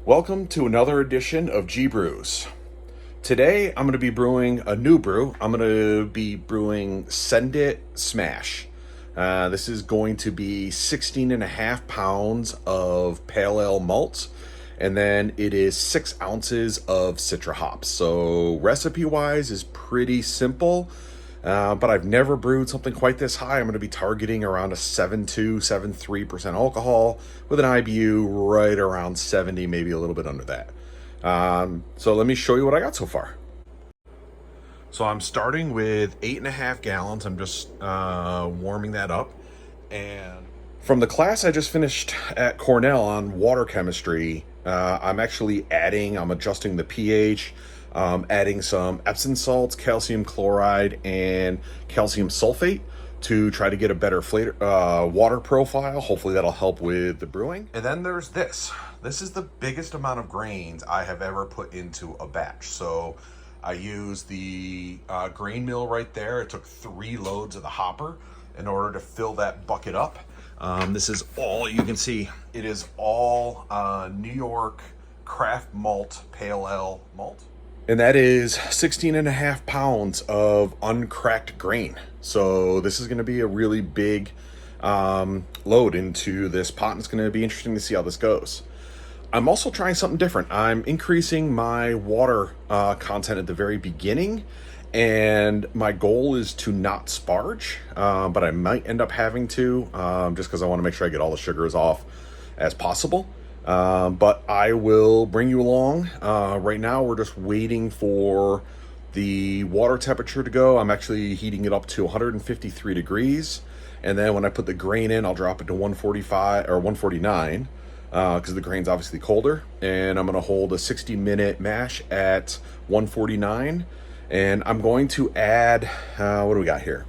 Welcome to another edition of G Brews. Today I'm going to be brewing a new brew. I'm going to be brewing Send It SMaSH. This is going to be 16 and a half pounds of pale ale malt, and then it is 6 ounces of Citra hops. So recipe wise is pretty simple. But I've never brewed something quite this high. I'm going to be targeting around a 7.2, 7.3% alcohol with an IBU right around 70, maybe a little bit under that. So let me show you what I got so far. So I'm starting with 8.5 gallons. I'm just warming that up. And from the class I just finished at Cornell on water chemistry, I'm adjusting the pH. Adding some Epsom salts, calcium chloride, and calcium sulfate to try to get a better water profile. Hopefully that'll help with the brewing. And then there's this. This is the biggest amount of grains I have ever put into a batch. So I used the grain mill right there. It took 3 loads of the hopper in order to fill that bucket up. This is all, you can see, it is all New York craft malt, pale ale malt. And that is 16 and a half pounds of uncracked grain. So this is going to be a really big load into this pot, and it's going to be interesting to see how this goes. I'm also trying something different. I'm increasing my water content at the very beginning, and my goal is to not sparge, but I might end up having to, just because I want to make sure I get all the sugars off as possible. But I will bring you along. Right now we're just waiting for the water temperature to go. I'm actually heating it up to 153 degrees. And then when I put the grain in, I'll drop it to 145 or 149, because the grain's obviously colder. And I'm going to hold a 60-minute mash at 149. And I'm going to add, what do we got here?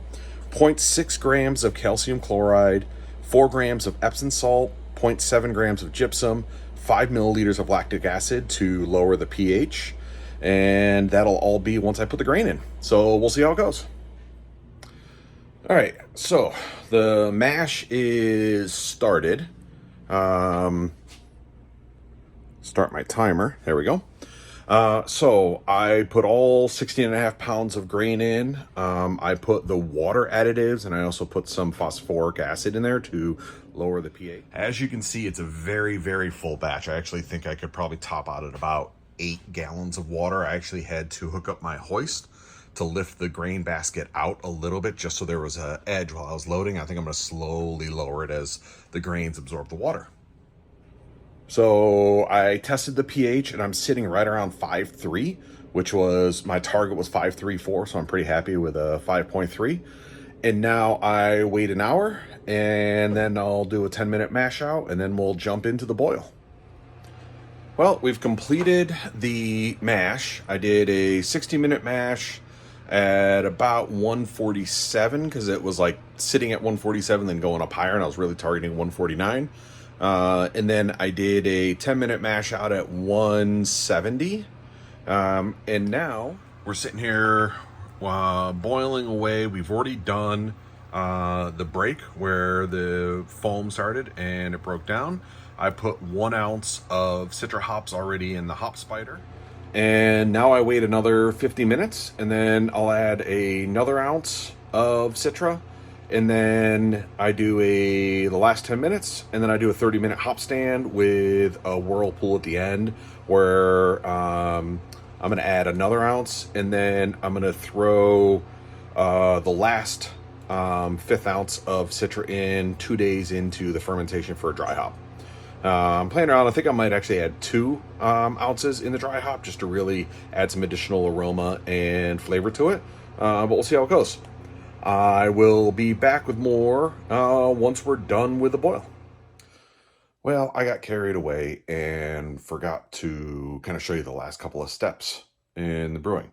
0.6 grams of calcium chloride, 4 grams of Epsom salt, 0.7 grams of gypsum, 5 milliliters of lactic acid to lower the pH, and that'll all be once I put the grain in. So we'll see how it goes. All right, so the mash is started. Start my timer. There we go. So I put all 16 and a half pounds of grain in. I put the water additives, and I also put some phosphoric acid in there to lower the pH. As you can see, it's a very, very full batch. I actually think I could probably top out at about 8 gallons of water. I actually had to hook up my hoist to lift the grain basket out a little bit just so there was an edge while I was loading. I think I'm going to slowly lower it as the grains absorb the water. So I tested the pH, and I'm sitting right around 5.3, which was, my target was 5.34, so I'm pretty happy with a 5.3. And now I wait an hour, and then I'll do a 10-minute mash out, and then we'll jump into the boil. Well, we've completed the mash. I did a 60-minute mash at about 147, because it was like sitting at 147, then going up higher, and I was really targeting 149. And then I did a 10-minute mash out at 170. And now we're sitting here boiling away. We've already done the break where the foam started and it broke down. I put 1 ounce of Citra hops already in the hop spider. And now I wait another 50 minutes, and then I'll add another ounce of Citra. And then I do the last 10 minutes, and then I do a 30-minute hop stand with a whirlpool at the end where I'm going to add another ounce, and then I'm going to throw the last 5th ounce of Citra in 2 days into the fermentation for a dry hop. I'm playing around. I think I might actually add 2 ounces in the dry hop just to really add some additional aroma and flavor to it, but we'll see how it goes. I will be back with more once we're done with the boil. Well, I got carried away and forgot to kind of show you the last couple of steps in the brewing.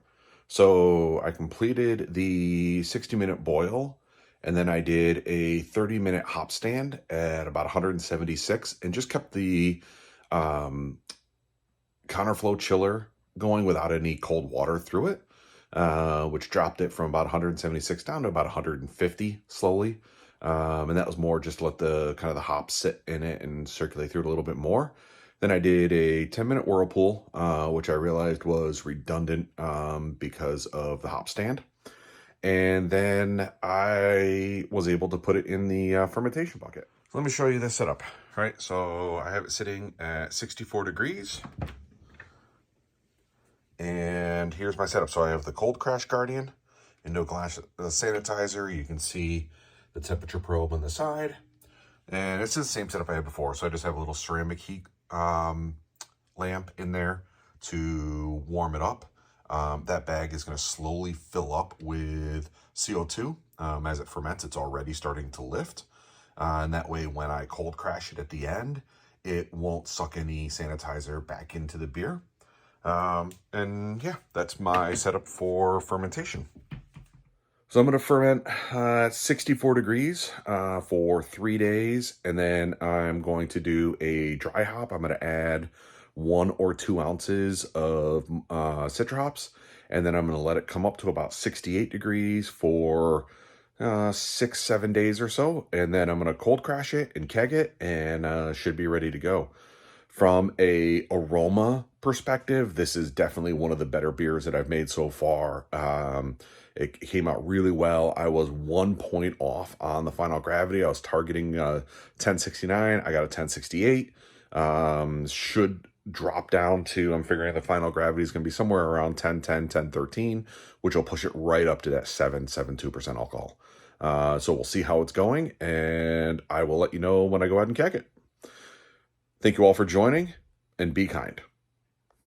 So I completed the 60-minute boil, and then I did a 30-minute hop stand at about 176 and just kept the counterflow chiller going without any cold water through it. Which dropped it from about 176 down to about 150 slowly. And that was more just to let the hops sit in it and circulate through it a little bit more. Then I did a 10-minute whirlpool, which I realized was redundant because of the hop stand. And then I was able to put it in the fermentation bucket. So let me show you this setup. All right, so I have it sitting at 64 degrees. And here's my setup. So I have the Cold Crash Guardian and no glass sanitizer. You can see the temperature probe on the side. And it's the same setup I had before. So I just have a little ceramic heat lamp in there to warm it up. That bag is going to slowly fill up with CO2. As it ferments, it's already starting to lift. And that way, when I cold crash it at the end, it won't suck any sanitizer back into the beer. And yeah, that's my setup for fermentation. So I'm going to ferment at 64 degrees for 3 days, and then I'm going to do a dry hop. I'm going to add 1 or 2 ounces of Citra hops, and then I'm going to let it come up to about 68 degrees for 6-7 days or so, and then I'm going to cold crash it and keg it, and should be ready to go. From a aroma perspective, this is definitely one of the better beers that I've made so far. It came out really well. I was 1 point off on the final gravity. I was targeting 1069. I got a 1068. Should drop down to, I'm figuring the final gravity is going to be somewhere around 1010, 1013, which will push it right up to that 7.72% alcohol. So we'll see how it's going, and I will let you know when I go ahead and keg it. Thank you all for joining, and be kind.